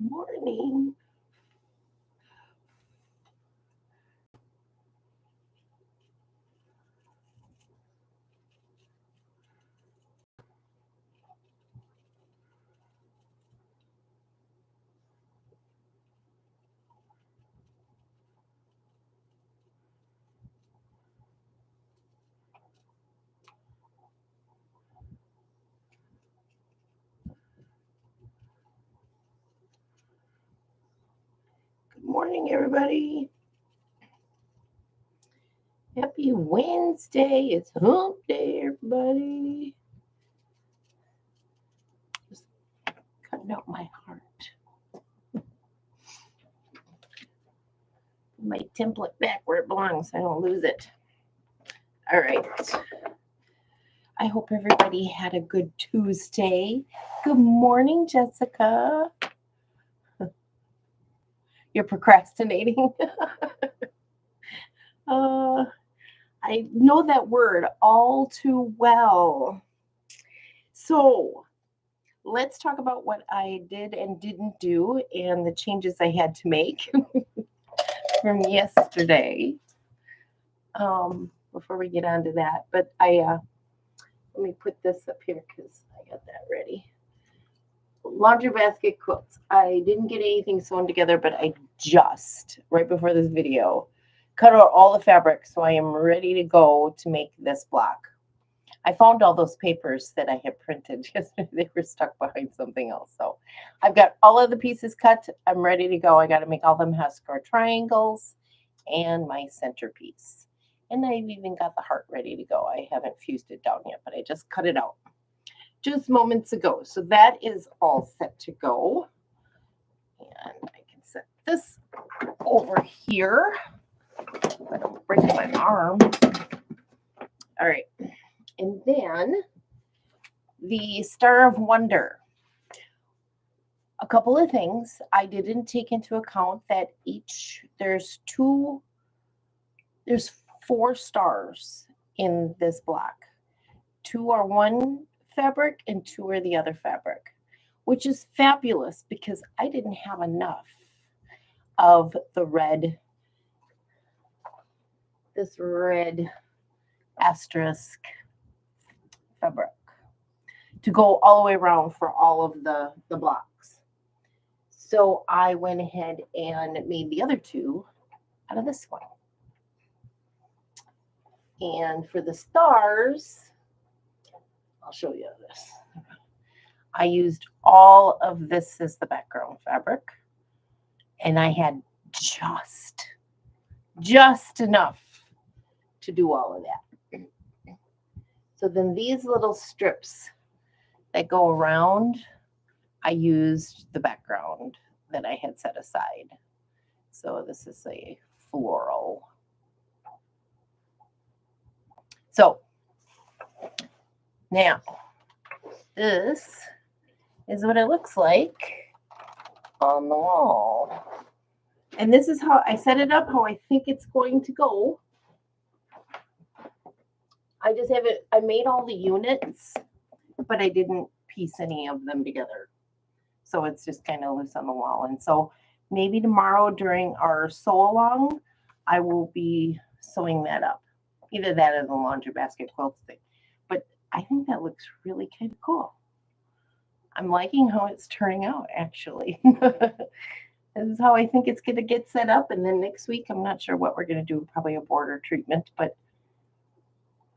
morning. Good morning, everybody. Happy Wednesday. It's hump day, everybody. Just cutting out my heart. My template back where it belongs so I don't lose it. All right. I hope everybody had a good Tuesday. Good morning, Jessica. You're procrastinating. I know that word all too well. So let's talk about what I did and didn't do and the changes I had to make from yesterday. Before we get on to that, but let me put this up here because I got that ready. Laundry basket quilts. I didn't get anything sewn together, but I just, right before this video, cut out all the fabric, so I am ready to go to make this block. I found all those papers that I had printed yesterday. They were stuck behind something else. So I've got all of the pieces cut. I'm ready to go. I got to make all them Husker triangles and my centerpiece. And I've even got the heart ready to go. I haven't fused it down yet, but I just cut it out just moments ago. So that is all set to go. And I can set this over here. I don't break my arm. All right. And then the Star of Wonder. A couple of things I didn't take into account that there's 4 stars in this block. 2 are one fabric and 2 are the other fabric, which is fabulous because I didn't have enough of the this red asterisk fabric to go all the way around for all of the blocks. So I went ahead and made the other 2 out of this one. And for the stars, I'll show you this. I used all of this as the background fabric, and I had just enough to do all of that. So then these little strips that go around, I used the background that I had set aside. So this is a floral. So now this is what it looks like on the wall. And this is how I set it up, how I think it's going to go. I just have it, I made all the units, but I didn't piece any of them together. So it's just kind of loose on the wall. And so maybe tomorrow during our sew along, I will be sewing that up. Either that or the laundry basket quilts thing. But I think that looks really kind of cool. I'm liking how it's turning out, actually. This is how I think it's going to get set up. And then next week, I'm not sure what we're going to do. Probably a border treatment. But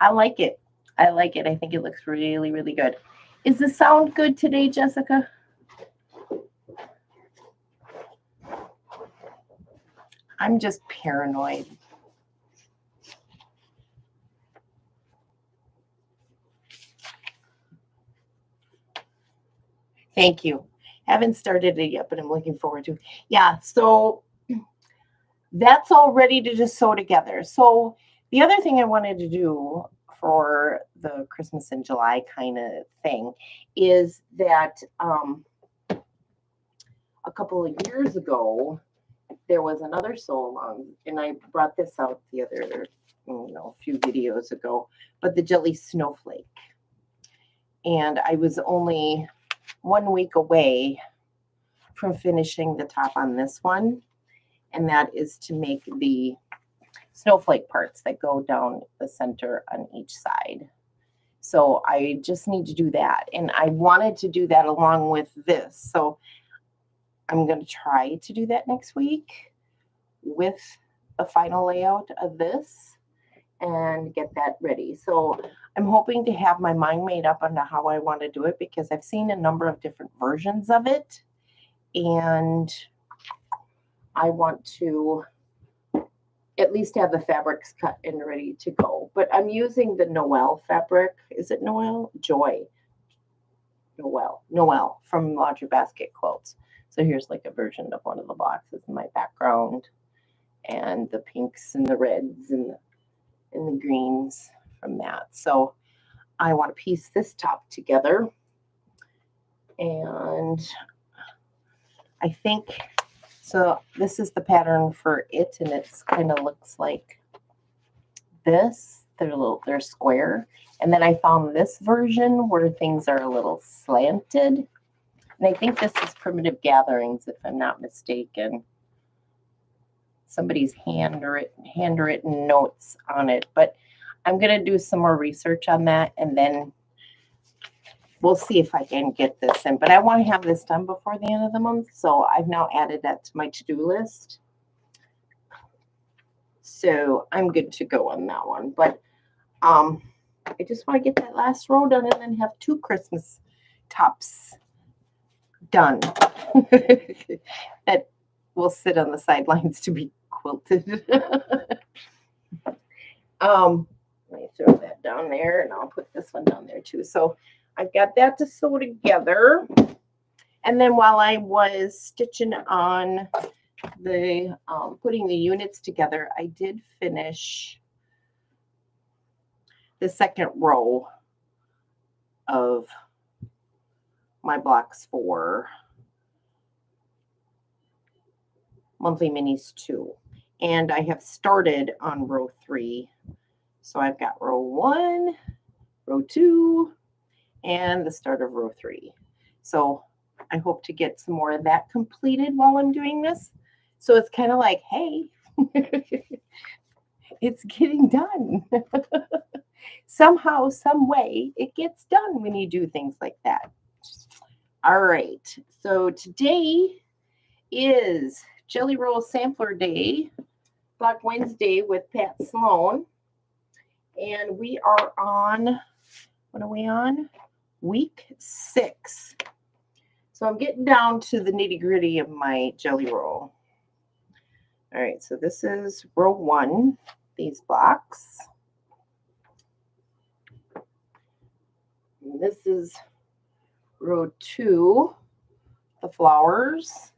I like it. I like it. I think it looks really, really good. Is the sound good today, Jessica? I'm just paranoid. Thank you. Haven't started it yet, but I'm looking forward to it. Yeah, so that's all ready to just sew together. So the other thing I wanted to do for the Christmas in July kind of thing is that a couple of years ago, there was another sew along, and I brought this out the other, a few videos ago, but the Jelly Snowflake. And I was only 1 week away from finishing the top on this one, and that is to make the snowflake parts that go down the center on each side. So I just need to do that, and I wanted to do that along with this. So I'm going to try to do that next week with the final layout of this and get that ready. So I'm hoping to have my mind made up on how I want to do it, because I've seen a number of different versions of it, and I want to at least have the fabrics cut and ready to go. But I'm using the Noel fabric. Is it Noel? Joy. Noel from Laundry Basket Quilts. So here's like a version of one of the boxes in my background, and the pinks and the reds and the greens from that. So I want to piece this top together, and I think, so this is the pattern for it, and it's kind of looks like this. They're square. And then I found this version where things are a little slanted. And I think this is Primitive Gatherings, if I'm not mistaken. Somebody's handwritten notes on it. But I'm going to do some more research on that, and then we'll see if I can get this in. But I want to have this done before the end of the month, so I've now added that to my to-do list. So I'm good to go on that one. But I just want to get that last row done and then have 2 Christmas tops done that will sit on the sidelines to be quilted. Let me throw that down there, and I'll put this one down there too. So I've got that to sew together. And then while I was stitching on the putting the units together, I did finish the second row of my blocks for Monthly Minis 2. And I have started on row 3. So I've got row 1, row 2, and the start of row 3. So I hope to get some more of that completed while I'm doing this. So it's kind of like, hey, it's getting done. Somehow, some way, it gets done when you do things like that. All right. So today is Jelly Roll Sampler Day, Black Wednesday with Pat Sloan. And we are on, what are we on? Week 6. So I'm getting down to the nitty gritty of my jelly roll. All right, so this is row 1, these blocks. And this is row 2, the flowers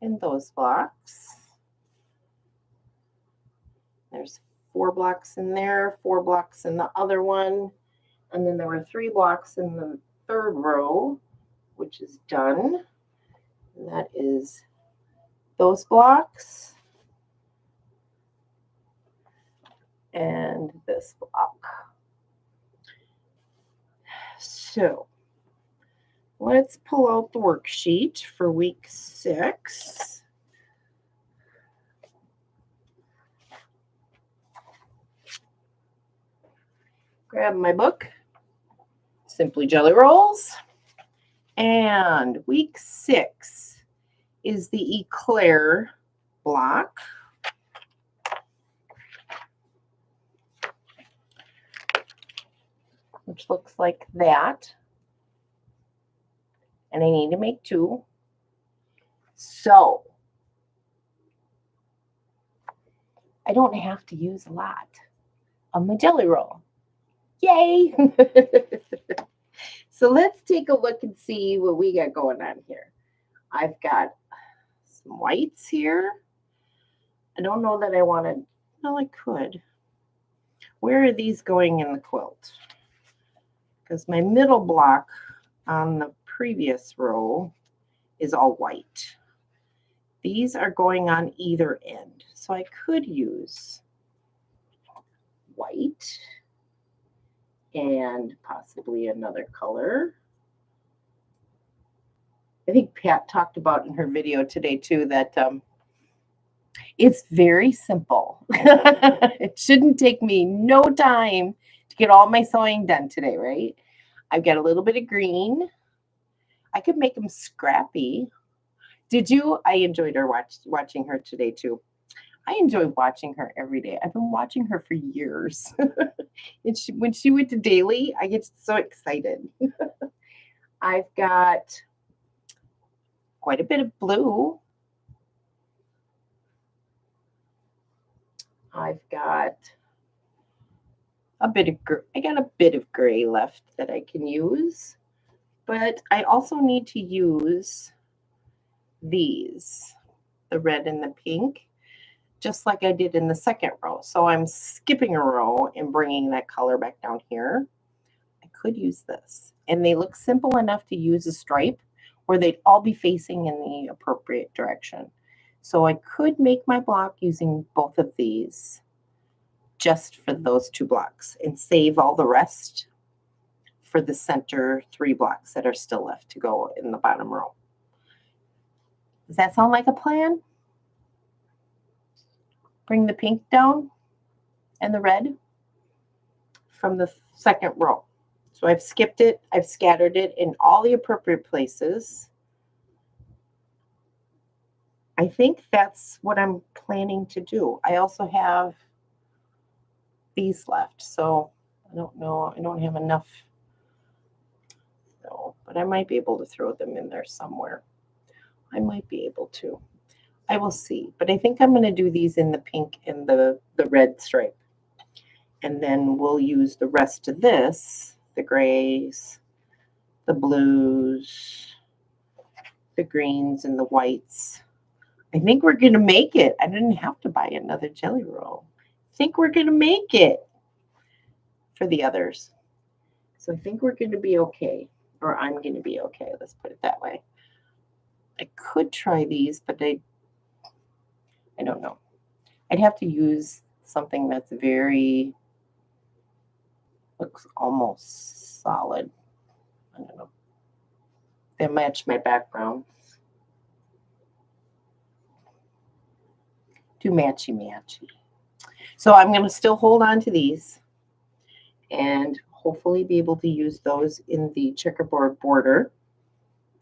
in those blocks. There's 4 blocks in there, 4 blocks in the other one. And then there were 3 blocks in the third row, which is done. And that is those blocks and this block. So let's pull out the worksheet for week 6. Grab my book, Simply Jelly Rolls. And week 6 is the Eclair block. Which looks like that. And I need to make 2. So I don't have to use a lot of my jelly roll. Yay! So let's take a look and see what we got going on here. I've got some whites here. I don't know that I want to, well, I could. Where are these going in the quilt? Because my middle block on the previous row is all white. These are going on either end. So I could use white and possibly another color. I think Pat talked about in her video today too that it's very simple. It shouldn't take me no time to get all my sewing done today, right? I've got a little bit of green. I could make them scrappy. Did you? I enjoyed her watching her today too. I enjoy watching her every day. I've been watching her for years. And when she went to daily, I get so excited. I've got quite a bit of blue. I've got a bit of I got a bit of gray left that I can use, but I also need to use these, the red and the pink, just like I did in the second row. So I'm skipping a row and bringing that color back down here. I could use this, and they look simple enough to use a stripe where they'd all be facing in the appropriate direction. So I could make my block using both of these just for those 2 blocks and save all the rest for the center 3 blocks that are still left to go in the bottom row. Does that sound like a plan? Bring the pink down and the red from the second row. So I've skipped it, I've scattered it in all the appropriate places. I think that's what I'm planning to do. I also have these left, so I don't know, I don't have enough, no, but I might be able to throw them in there somewhere. I might be able to. I will see, but I think I'm going to do these in the pink and the red stripe. And then we'll use the rest of this, the grays, the blues, the greens, and the whites. I think we're going to make it. I didn't have to buy another jelly roll. I think we're going to make it for the others. So I think we're going to be okay, or I'm going to be okay. Let's put it that way. I could try these, but I don't know. I'd have to use something that's very, looks almost solid. I don't know. They match my background. Too matchy-matchy. So I'm going to still hold on to these and hopefully be able to use those in the checkerboard border.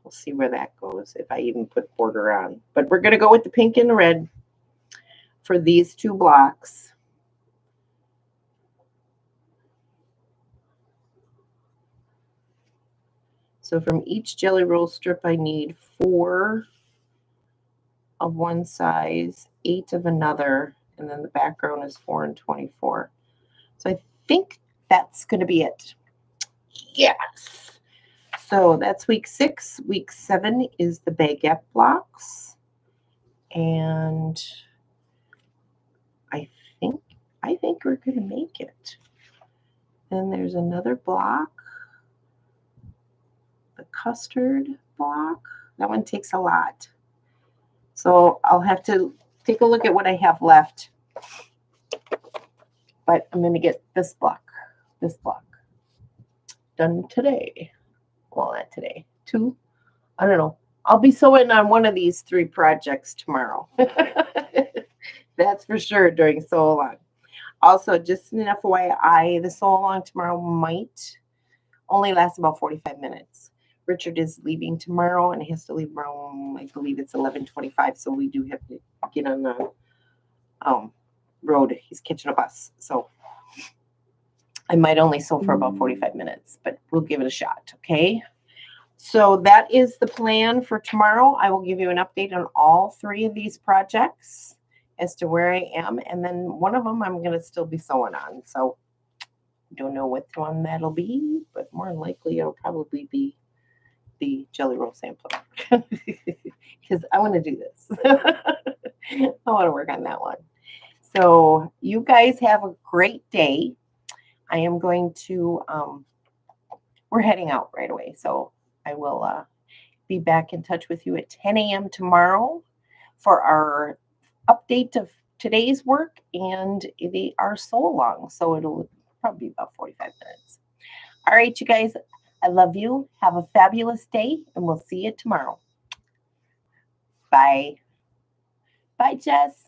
We'll see where that goes, if I even put border on. But we're going to go with the pink and the red for these 2 blocks. So from each jelly roll strip, I need 4 of one size, 8 of another, and then the background is 4 and 24. So I think that's going to be it. Yes. So that's week 6. Week 7 is the baguette blocks. And I think we're going to make it. Then there's another block, the custard block. That one takes a lot. So I'll have to take a look at what I have left. But I'm going to get this block done today. Well, not today. 2. I don't know. I'll be sewing on one of these 3 projects tomorrow. That's for sure during sew along. Also, just an FYI, the sew along tomorrow might only last about 45 minutes. Richard is leaving tomorrow and he has to leave around, I believe it's 11:25. So we do have to get on the road. He's catching a bus. So I might only sew for about 45 minutes, but we'll give it a shot. Okay. So that is the plan for tomorrow. I will give you an update on all 3 of these projects as to where I am. And then one of them I'm going to still be sewing on. So I don't know which one that'll be, but more than likely it'll probably be the jelly roll sampler because I want to do this. I want to work on that one. So you guys have a great day. I am going to, we're heading out right away. So I will be back in touch with you at 10 a.m. tomorrow for our update of today's work and our sew along. So it'll probably be about 45 minutes. All right, you guys, I love you. Have a fabulous day, and we'll see you tomorrow. Bye. Bye, Jess.